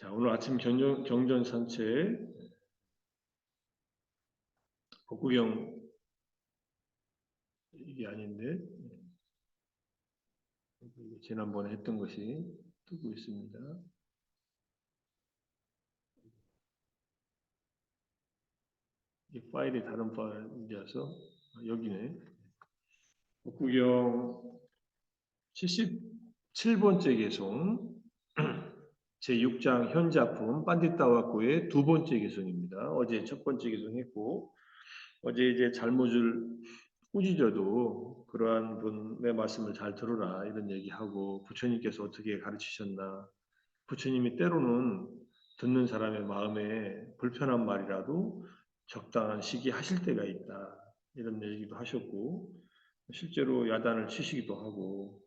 자, 오늘 아침 경전 산책 복구경 이게 아닌데 지난번에 했던 것이 뜨고 있습니다. 이 파일이 다른 파일이라서 여기네. 복구경 77번째 개송 제6장 현작품 빤디따와코의 두 번째 개송입니다. 어제 첫 번째 개송했고 어제 이제 잘못을 꾸짖어도 그러한 분의 말씀을 잘 들어라 이런 얘기하고 부처님께서 어떻게 가르치셨나, 부처님이 때로는 듣는 사람의 마음에 불편한 말이라도 적당한 시기에 하실 때가 있다 이런 얘기도 하셨고, 실제로 야단을 치시기도 하고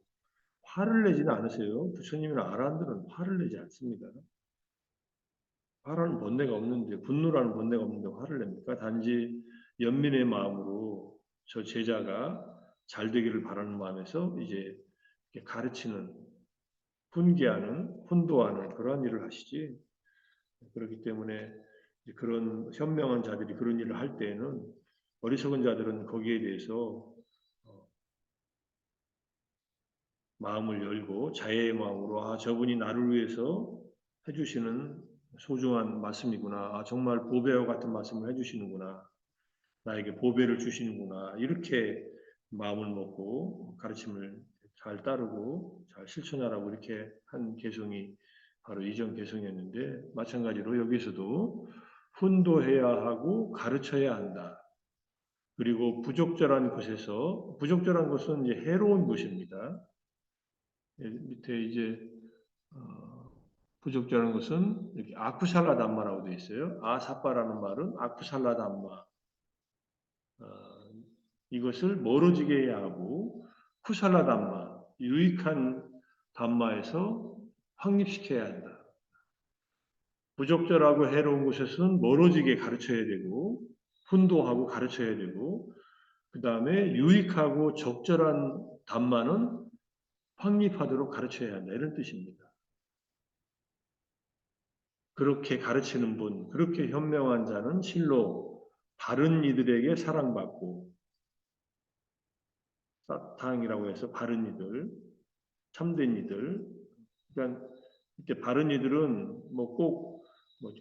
화를 내지는 않으세요. 부처님은 아라한들은 화를 내지 않습니다. 화라는 본내가 없는데, 분노라는 본내가 없는데 화를 냅니까? 단지 연민의 마음으로 저 제자가 잘 되기를 바라는 마음에서 이제 가르치는, 훈계하는, 훈도하는 그러한 일을 하시지. 그렇기 때문에 그런 현명한 자들이 그런 일을 할 때에는 어리석은 자들은 거기에 대해서 마음을 열고 자애의 마음으로, 아, 저분이 나를 위해서 해주시는 소중한 말씀이구나. 아, 정말 보배와 같은 말씀을 해주시는구나. 나에게 보배를 주시는구나. 이렇게 마음을 먹고 가르침을 잘 따르고 잘 실천하라고 이렇게 한 개성이 바로 이전 개성이었는데, 마찬가지로 여기서도 훈도해야 하고 가르쳐야 한다. 그리고 부적절한 것에서, 부적절한 것은 이제 해로운 것입니다. 밑에 이제 부적절한 것은 이렇게 아쿠살라 담마라고 되어 있어요. 아사빠라는 말은 아쿠살라 담마. 이것을 멀어지게 해야 하고, 쿠살라 담마, 유익한 담마에서 확립시켜야 한다. 부적절하고 해로운 곳에서는 멀어지게 가르쳐야 되고, 훈도하고 가르쳐야 되고, 그 다음에 유익하고 적절한 담마는 확립하도록 가르쳐야 한다. 이런 뜻입니다. 그렇게 가르치는 분, 그렇게 현명한 자는 실로 바른 이들에게 사랑받고, 사탕이라고 해서 바른 이들, 참된 이들, 그러니까 이렇게 바른 이들은 뭐 꼭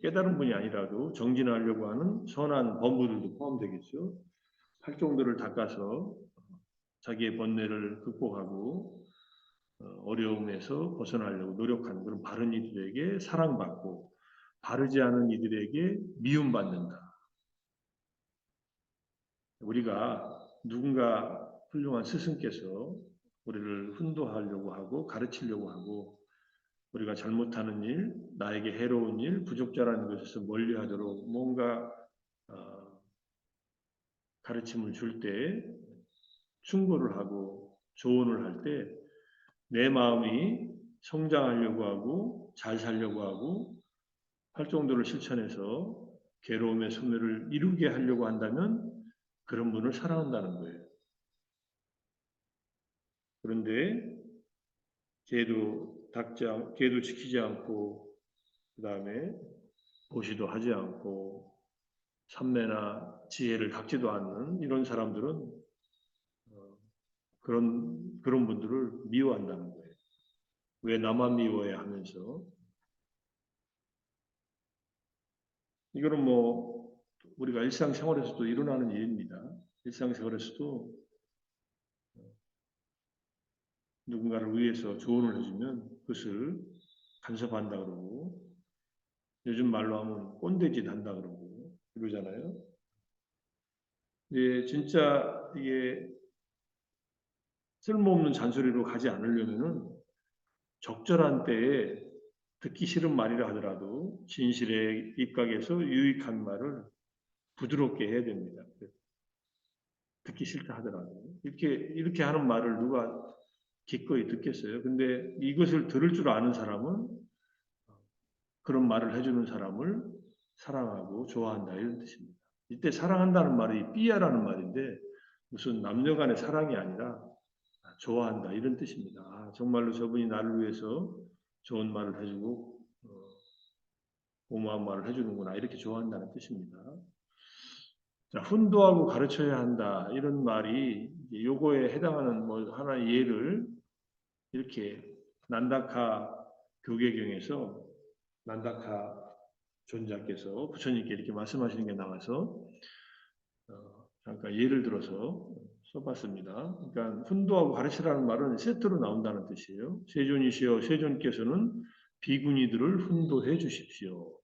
깨달은 분이 아니라도 정진하려고 하는 선한 범부들도 포함되겠죠. 활동들을 닦아서 자기의 번뇌를 극복하고 어려움에서 벗어나려고 노력하는 그런 바른 이들에게 사랑받고, 바르지 않은 이들에게 미움받는다. 우리가 누군가 훌륭한 스승께서 우리를 훈도하려고 하고 가르치려고 하고, 우리가 잘못하는 일, 나에게 해로운 일, 부적절한 것에서 멀리하도록 뭔가 가르침을 줄 때, 충고를 하고 조언을 할 때 내 마음이 성장하려고 하고 잘 살려고 하고 활동도를 실천해서 괴로움의 소멸을 이루게 하려고 한다면 그런 분을 사랑한다는 거예요. 그런데 개도 지키지 않고, 그 다음에 보시도 하지 않고, 삼매나 지혜를 닦지도 않는 이런 사람들은 그런 분들을 미워한다는 거예요. 왜 나만 미워해 하면서. 이거는 뭐 우리가 일상생활에서도 일어나는 일입니다. 일상생활에서도 누군가를 위해서 조언을 해주면 그것을 간섭한다 그러고, 요즘 말로 하면 꼰대짓 한다 그러고 그러잖아요. 근데 진짜 이게 쓸모없는 잔소리로 가지 않으려면은 적절한 때에 듣기 싫은 말이라 하더라도 진실에 입각해서 유익한 말을 부드럽게 해야 됩니다. 듣기 싫다 하더라도 이렇게 하는 말을 누가 기꺼이 듣겠어요? 근데 이것을 들을 줄 아는 사람은 그런 말을 해주는 사람을 사랑하고 좋아한다 이런 뜻입니다. 이때 사랑한다는 말이 삐야라는 말인데 무슨 남녀간의 사랑이 아니라 좋아한다 이런 뜻입니다. 아, 정말로 저분이 나를 위해서 좋은 말을 해주고 고마운 말을 해주는구나 이렇게 좋아한다는 뜻입니다. 자, 훈도하고 가르쳐야 한다 이런 말이 요거에 해당하는 뭐 하나의 예를 이렇게 난다카 교계경에서 난다카 존자께서 부처님께 이렇게 말씀하시는 게 나와서 잠깐 예를 들어서 써봤습니다. 그러니까 훈도하고 가르치라는 말은 세트로 나온다는 뜻이에요. 세존이시여 세존께서는 비구니들을 훈도해 주십시오.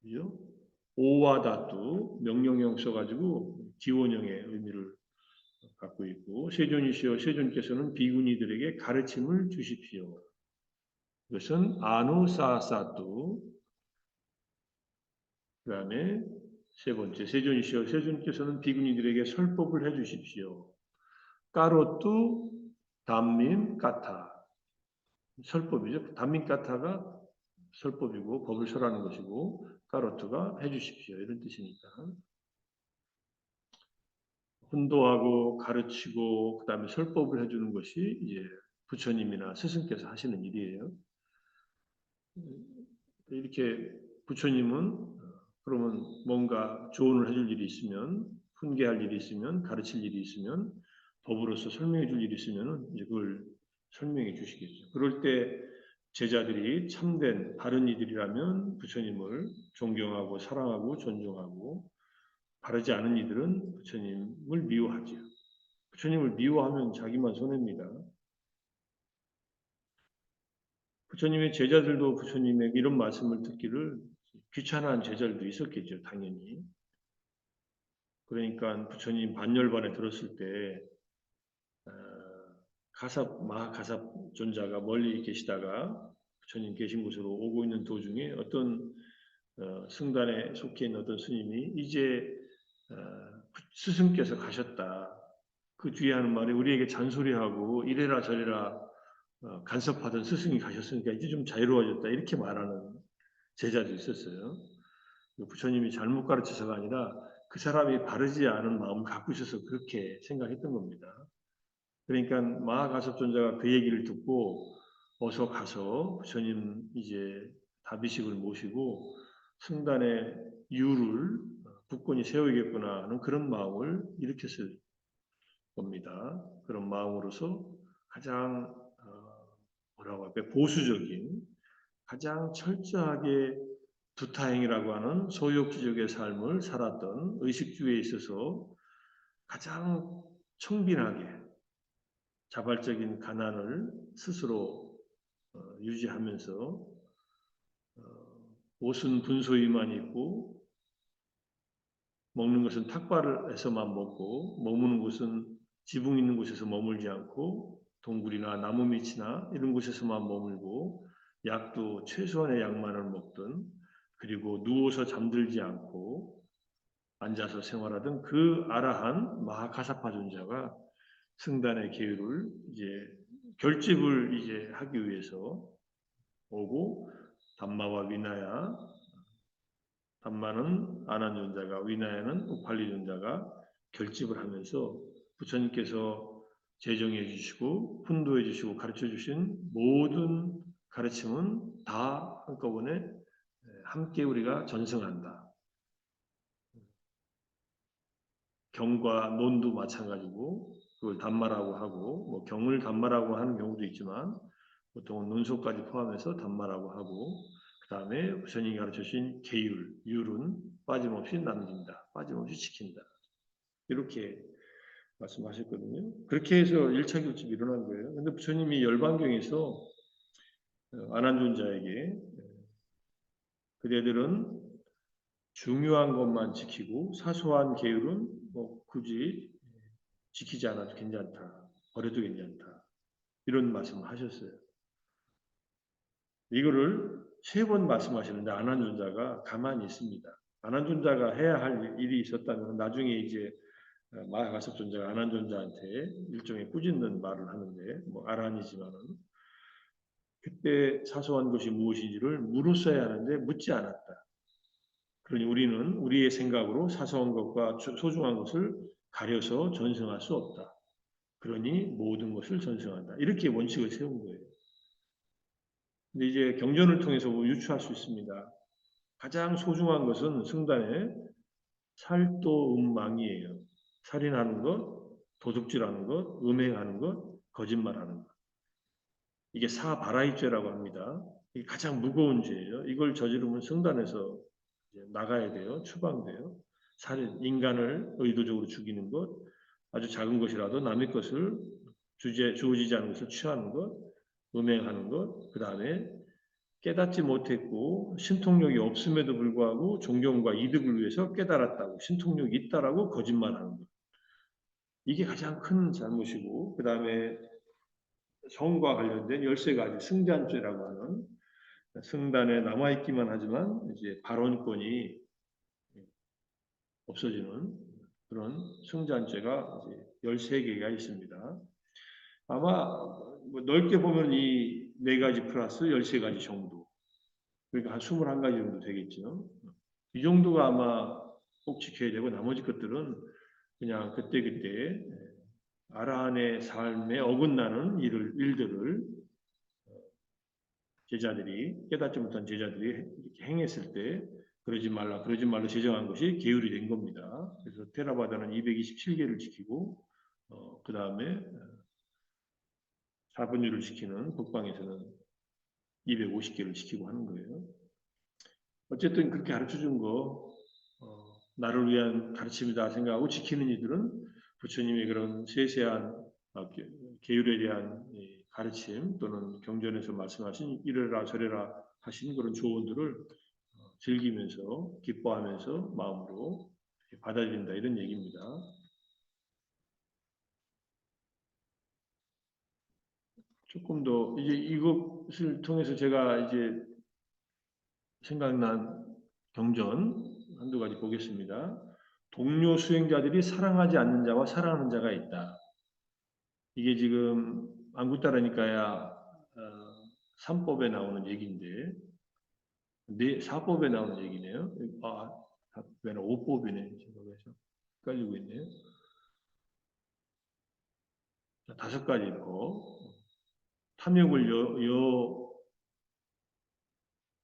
그죠? 오와 다투 명령형 써가지고 기원형의 의미를 갖고 있고 세존이시여 세존께서는 비구니들에게 가르침을 주십시오. 이것은 아누사사투 그 다음에 세 번째 세존이시여 세존께서는 비구니들에게 설법을 해주십시오. 까로뚜 담민 까타 설법이죠. 담민 까타가 설법이고 법을 설하는 것이고 까로뚜가 해주십시오 이런 뜻이니까 훈도하고 가르치고 그 다음에 설법을 해주는 것이 이제 부처님이나 스승께서 하시는 일이에요. 이렇게 부처님은 그러면 뭔가 조언을 해줄 일이 있으면 훈계할 일이 있으면 가르칠 일이 있으면 법으로서 설명해 줄 일이 있으면 이제 그걸 설명해 주시겠죠. 그럴 때 제자들이 참된 바른 이들이라면 부처님을 존경하고 사랑하고 존중하고 바르지 않은 이들은 부처님을 미워하죠. 부처님을 미워하면 자기만 손해입니다. 부처님의 제자들도 부처님의 이런 말씀을 듣기를 귀찮아한 제자들도 있었겠죠, 당연히. 그러니까 부처님 반열반에 들었을 때 마하가삽 존자가 멀리 계시다가 부처님 계신 곳으로 오고 있는 도중에 어떤 승단에 속해 있는 어떤 스님이 이제 스승께서 가셨다. 그 뒤에 하는 말이 우리에게 잔소리하고 이래라 저래라 간섭하던 스승이 가셨으니까 이제 좀 자유로워졌다. 이렇게 말하는 제자도 있었어요. 부처님이 잘못 가르쳐서가 아니라 그 사람이 바르지 않은 마음을 갖고 있어서 그렇게 생각했던 겁니다. 그러니까 마하가섭 존자가 그 얘기를 듣고 어서 가서 부처님 이제 다비식을 모시고 승단의 유를 굳건히 세우겠구나 하는 그런 마음을 일으켰을 겁니다. 그런 마음으로서 가장 뭐라고 할까요? 보수적인 가장 철저하게 두타행이라고 하는 소유욕지적의 삶을 살았던 의식주의에 있어서 가장 청빈하게 자발적인 가난을 스스로 유지하면서 옷은 분소위만 입고 먹는 것은 탁발에서만 먹고 머무는 곳은 지붕 있는 곳에서 머물지 않고 동굴이나 나무 밑이나 이런 곳에서만 머물고 약도 최소한의 약만을 먹든 그리고 누워서 잠들지 않고 앉아서 생활하던 그 아라한 마하가사파 존자가 승단의 계율을 이제 결집을 이제 하기 위해서 오고 담마와 위나야 담마는 아난존자가 위나야는 우팔리존자가 결집을 하면서 부처님께서 제정해 주시고 훈도해 주시고 가르쳐 주신 모든 가르침은 다 한꺼번에 함께 우리가 전승한다. 경과 논도 마찬가지고 그걸 단마라고 하고 뭐 경을 단마라고 하는 경우도 있지만 보통은 논소까지 포함해서 단마라고 하고 그 다음에 부처님이 가르쳐주신 계율, 율은 빠짐없이 남긴다. 빠짐없이 지킨다. 이렇게 말씀하셨거든요. 그렇게 해서 1차 결집이 일어난 거예요. 근데 부처님이 열반경에서 아난존자에게 그대들은 중요한 것만 지키고 사소한 계율은 뭐 굳이 지키지 않아도 괜찮다. 버려도 괜찮다. 이런 말씀을 하셨어요. 이거를 3번 말씀하시는데 아난존자가 가만히 있습니다. 아난존자가 해야 할 일이 있었다면 나중에 이제 마하가섭 존자가 아난존자한테 일종의 꾸짖는 말을 하는데 뭐 아란이지만은 그때 사소한 것이 무엇인지를 물었어야 하는데 묻지 않았다. 그러니 우리는 우리의 생각으로 사소한 것과 소중한 것을 가려서 전승할 수 없다. 그러니 모든 것을 전승한다. 이렇게 원칙을 세운 거예요. 근데 이제 경전을 통해서 유추할 수 있습니다. 가장 소중한 것은 승단의 살도음망이에요. 살인하는 것, 도둑질하는 것, 음행하는 것, 거짓말하는 것. 이게 사바라입죄라고 합니다. 이게 가장 무거운 죄예요. 이걸 저지르면 승단에서 나가야 돼요. 추방돼요. 살인, 인간을 의도적으로 죽이는 것, 아주 작은 것이라도 남의 것을 주어지지 않은 것을 취하는 것, 음행하는 것, 그 다음에 깨닫지 못했고 신통력이 없음에도 불구하고 존경과 이득을 위해서 깨달았다고 신통력이 있다라고 거짓말하는 것. 이게 가장 큰 잘못이고 그 다음에 성과 관련된 13가지 승잔죄라고 하는 승단에 남아있기만 하지만 이제 발언권이 없어지는 그런 승잔죄가 이제 13개가 있습니다. 아마 뭐 넓게 보면 이 4가지 플러스 13가지 정도. 그러니까 한 21가지 정도 되겠죠. 이 정도가 아마 꼭 지켜야 되고 나머지 것들은 그냥 그때그때 아라한의 삶에 어긋나는 일들을 제자들이 깨닫지 못한 제자들이 이렇게 행했을 때 그러지 말라 제정한 것이 계율이 된 겁니다. 그래서 테라바다는 227개를 지키고 그 다음에 사분율을 지키는 북방에서는 250개를 지키고 하는 거예요. 어쨌든 그렇게 가르쳐 준 거, 나를 위한 가르침이다 생각하고 지키는 이들은 부처님의 그런 세세한 계율에 대한 가르침 또는 경전에서 말씀하신 이래라 저래라 하신 그런 조언들을 즐기면서 기뻐하면서 마음으로 받아들인다 이런 얘기입니다. 조금 더 이제 이것을 통해서 제가 이제 생각난 경전 한두 가지 보겠습니다. 동료 수행자들이 사랑하지 않는 자와 사랑하는 자가 있다. 이게 지금 안구따라니까야 3법에 나오는 얘기인데 사법에 나오는 얘기네요. 아, 왜 5법이네. 제가 그래서 헷갈리고 있네요. 5가지 법. 탐욕을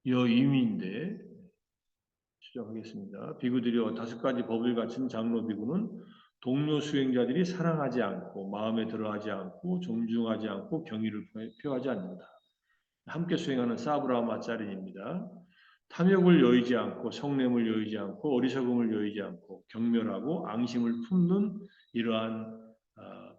여임인데 추정하겠습니다. 비구들이여 5가지 법을 갖춘 장로 비구는 동료 수행자들이 사랑하지 않고 마음에 들어하지 않고 존중하지 않고 경의를 표하지 않는다. 함께 수행하는 사브라마짜린입니다. 탐욕을 여의지 않고 성냄을 여의지 않고 어리석음을 여의지 않고 경멸하고 앙심을 품는 이러한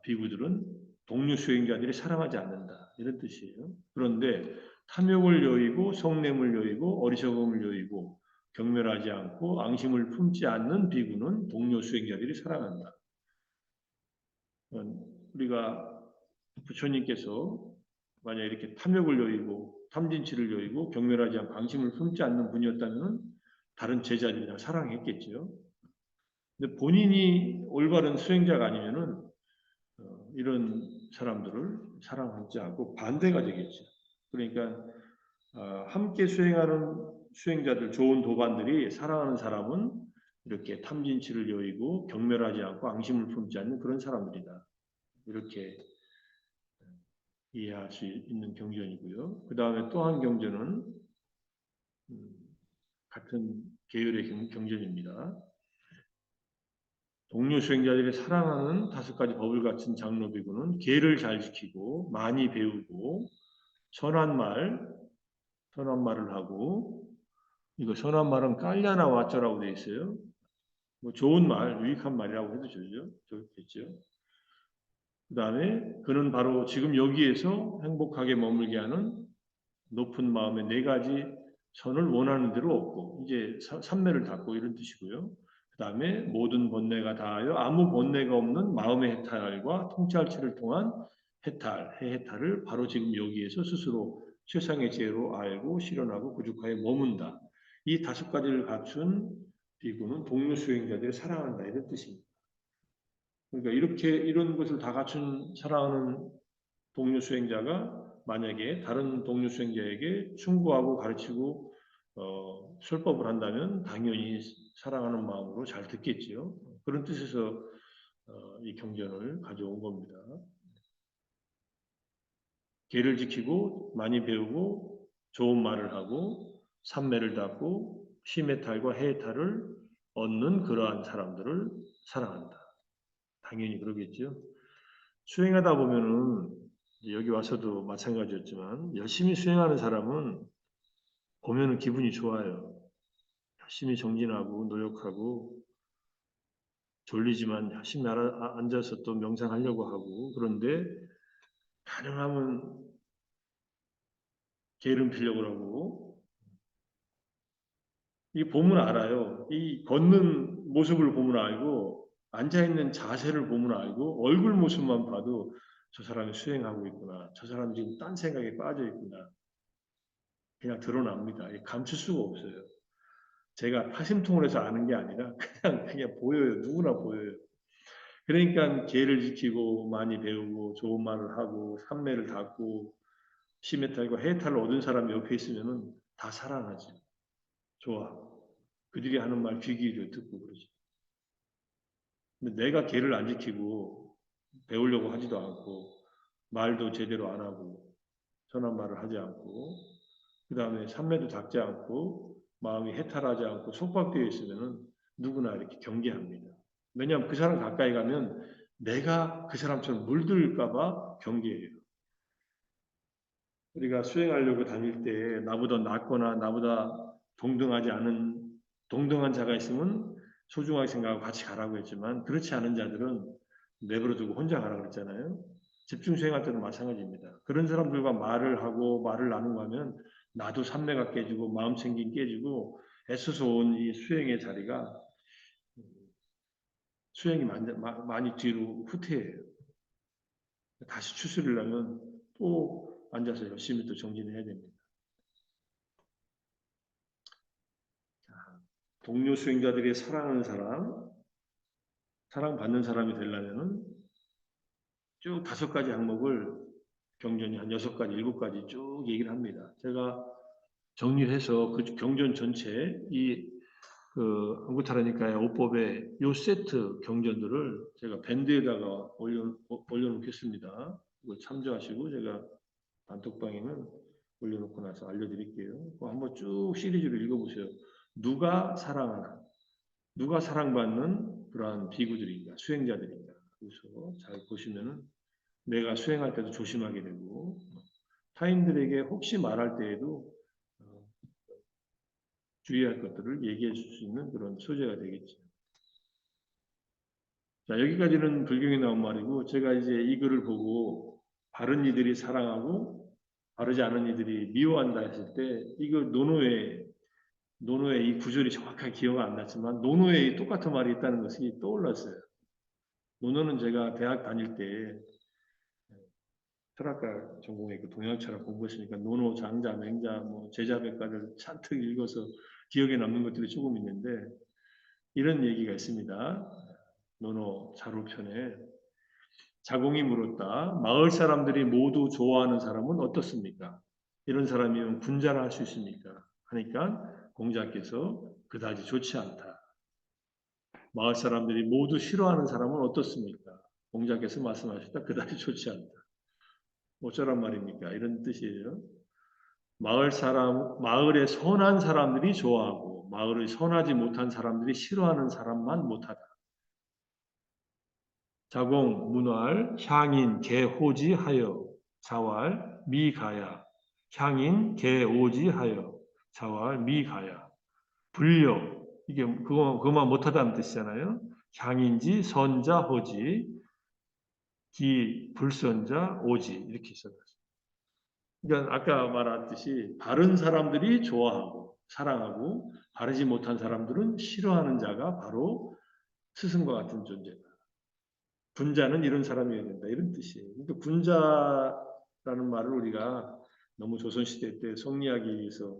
비구들은 동료 수행자들이 사랑하지 않는다. 이런 뜻이에요. 그런데 탐욕을 여의고 성냄을 여의고 어리석음을 여의고 경멸하지 않고 앙심을 품지 않는 비구는 동료 수행자들이 사랑한다. 우리가 부처님께서 만약 이렇게 탐욕을 여의고 탐진치를 여의고 경멸하지 않고 앙심을 품지 않는 분이었다면 다른 제자들이 다 사랑했겠죠. 근데 본인이 올바른 수행자가 아니면은 이런 사람들을 사랑하지 않고 반대가 되겠죠. 그러니까 함께 수행하는 수행자들, 좋은 도반들이 사랑하는 사람은 이렇게 탐진치를 여의고 경멸하지 않고 앙심을 품지 않는 그런 사람들이다. 이렇게 이해할 수 있는 경전이고요. 그 다음에 또 한 경전은 같은 계열의 경전입니다. 동료 수행자들이 사랑하는 5가지 법을 갖춘 장로비구는 계를 잘 지키고 많이 배우고 선한 말을 하고 이거 선한 말은 깔려나 와쩌라고 되어 있어요. 뭐 좋은 말, 유익한 말이라고 해도 좋겠죠. 그 다음에 그는 바로 지금 여기에서 행복하게 머물게 하는 높은 마음의 4가지 선을 원하는 대로 얻고 이제 삼매를 닫고 이런 뜻이고요. 그 다음에 모든 번뇌가 다하여 아무 번뇌가 없는 마음의 해탈과 통찰치를 통한 해탈을 바로 지금 여기에서 스스로 최상의 지혜로 알고 실현하고 구족하여 머문다. 이 5가지를 갖춘 비구는 동료 수행자들을 사랑한다 이런 뜻입니다. 그러니까 이렇게 이런 것을 다 갖춘 사랑하는 동료 수행자가 만약에 다른 동료 수행자에게 충고하고 가르치고 설법을 한다면 당연히 사랑하는 마음으로 잘 듣겠지요. 그런 뜻에서 이 경전을 가져온 겁니다. 계를 지키고 많이 배우고 좋은 말을 하고 삼매를 닫고 시메탈과 헤탈을 얻는 그러한 사람들을 사랑한다. 당연히 그러겠죠. 수행하다 보면은 여기 와서도 마찬가지였지만 열심히 수행하는 사람은 보면은 기분이 좋아요. 열심히 정진하고 노력하고 졸리지만 열심히 앉아서 또 명상하려고 하고 그런데 가능하면 게으름 피려고 하고 이 보면 알아요. 이 걷는 모습을 보면 알고 앉아있는 자세를 보면 알고 얼굴 모습만 봐도 저 사람이 수행하고 있구나. 저 사람이 지금 딴 생각에 빠져 있구나. 그냥 드러납니다. 감출 수가 없어요. 제가 파심통을 해서 아는 게 아니라 그냥 보여요. 누구나 보여요. 그러니까 계를 지키고 많이 배우고 좋은 말을 하고 삼매를 닦고 시메탈과 해탈을 얻은 사람이 옆에 있으면은 다 살아나죠. 좋아. 그들이 하는 말 귀 기울여 듣고 그러지. 근데 내가 계를 안 지키고 배우려고 하지도 않고 말도 제대로 안 하고 선한 말을 하지 않고 그 다음에 삼매도 닦지 않고 마음이 해탈하지 않고 속박되어 있으면은 누구나 이렇게 경계합니다. 왜냐하면 그 사람 가까이 가면 내가 그 사람처럼 물들까봐 경계해요. 우리가 수행하려고 다닐 때 나보다 낫거나 나보다 동등한 자가 있으면 소중하게 생각하고 같이 가라고 했지만 그렇지 않은 자들은 내버려두고 혼자 가라고 그랬잖아요. 집중 수행할 때도 마찬가지입니다. 그런 사람들과 말을 하고 말을 나누고 하면 나도 삼매가 깨지고 마음 챙김 깨지고 애써서 온 이 수행의 자리가 수행이 많이 뒤로 후퇴해요. 다시 추스리려면 또 앉아서 열심히 또 정진해야 됩니다. 동료 수행자들이 사랑하는 사람, 사랑받는 사람이 되려면은 쭉 5가지 항목을 경전이 한 6가지, 7가지 쭉 얘기를 합니다. 제가 정리해서 그 경전 전체 안구타라니까의 5법의 요 세트 경전들을 제가 밴드에다가 올려놓겠습니다. 이거 참조하시고 제가 단톡방에는 올려놓고 나서 알려드릴게요. 한번 쭉 시리즈로 읽어보세요. 누가 사랑하나? 누가 사랑받는 그러한 비구들인가? 수행자들인가? 그래서 잘 보시면은 내가 수행할 때도 조심하게 되고 타인들에게 혹시 말할 때에도 주의할 것들을 얘기해 줄 수 있는 그런 소재가 되겠죠. 자, 여기까지는 불경에 나온 말이고 제가 이제 이 글을 보고 바른 이들이 사랑하고 바르지 않은 이들이 미워한다 했을 때 이거 노노의 이 구절이 정확하게 기억 안 났지만 노노의 똑같은 말이 있다는 것이 떠올랐어요. 노노는 제가 대학 다닐 때 철학과 전공에 그 동양 철학 공부했으니까 노노, 장자, 맹자, 뭐 제자백과를 잔뜩 읽어서 기억에 남는 것들이 조금 있는데 이런 얘기가 있습니다. 노노 자루편에 자공이 물었다. 마을 사람들이 모두 좋아하는 사람은 어떻습니까? 이런 사람이면 군자라 할 수 있습니까? 하니까 공자께서 그다지 좋지 않다. 마을 사람들이 모두 싫어하는 사람은 어떻습니까? 공자께서 말씀하셨다. 그다지 좋지 않다. 어쩌란 말입니까? 이런 뜻이에요. 마을에 선한 사람들이 좋아하고 마을을 선하지 못한 사람들이 싫어하는 사람만 못하다. 자공, 문활, 향인, 개호지하여 자왈, 미가야. 향인, 개오지하여 자왈, 미가야. 불려 이게 그거만 못하다는 뜻이잖아요. 향인지, 선자, 호지, 기, 불선자, 오지 이렇게 있어요. 그러니까 아까 말했듯이 바른 사람들이 좋아하고 사랑하고 바르지 못한 사람들은 싫어하는 자가 바로 스승과 같은 존재다. 군자는 이런 사람이어야 된다. 이런 뜻이에요. 그러니까 군자라는 말을 우리가 너무 조선시대 때 성리하기 위해서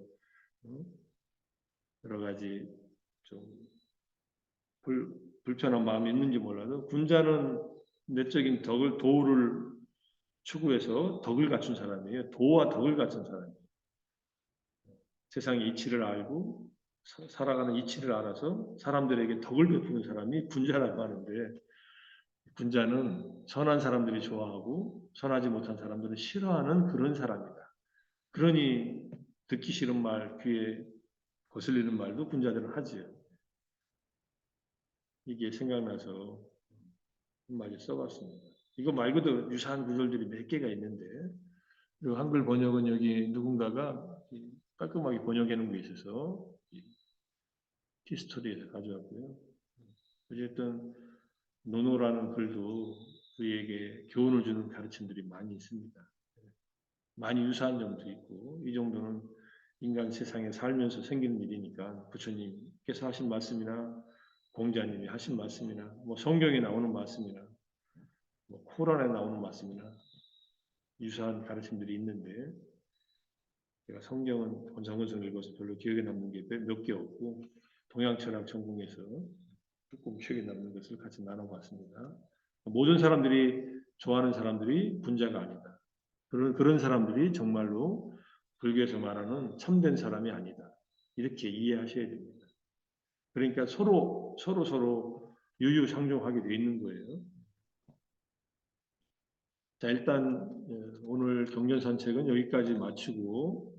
여러 가지 좀 불편한 마음이 있는지 몰라도 군자는 내적인 도를 추구해서 덕을 갖춘 사람이에요. 도와 덕을 갖춘 사람이에요. 세상의 이치를 알고 살아가는 이치를 알아서 사람들에게 덕을 베푸는 사람이 군자라고 하는데 군자는 선한 사람들이 좋아하고 선하지 못한 사람들은 싫어하는 그런 사람이다. 그러니 듣기 싫은 말 귀에 거슬리는 말도 군자들은 하지요. 이게 생각나서 한마디 써봤습니다. 이거 말고도 유사한 구절들이 몇 개가 있는데 그리고 한글 번역은 여기 누군가가 깔끔하게 번역해 놓은 게 있어서 티스토리에서 가져왔고요. 어쨌든 노노라는 글도 그에게 교훈을 주는 가르침들이 많이 있습니다. 많이 유사한 점도 있고 이 정도는 인간 세상에 살면서 생기는 일이니까 부처님께서 하신 말씀이나 공자님이 하신 말씀이나 뭐 성경에 나오는 말씀이나 뭐 코란에 나오는 말씀이나 유사한 가르침들이 있는데 제가 성경은 권성근성 읽어서 별로 기억에 남는 게 몇 개 없고 동양철학 전공에서 조금 기억에 남는 것을 같이 나눠봤습니다. 모든 사람들이 좋아하는 사람들이 군자가 아니다. 그런 사람들이 정말로 불교에서 말하는 참된 사람이 아니다. 이렇게 이해하셔야 됩니다. 그러니까 서로 유유상종하게 돼 있는 거예요. 자, 일단 오늘 경전 산책은 여기까지 마치고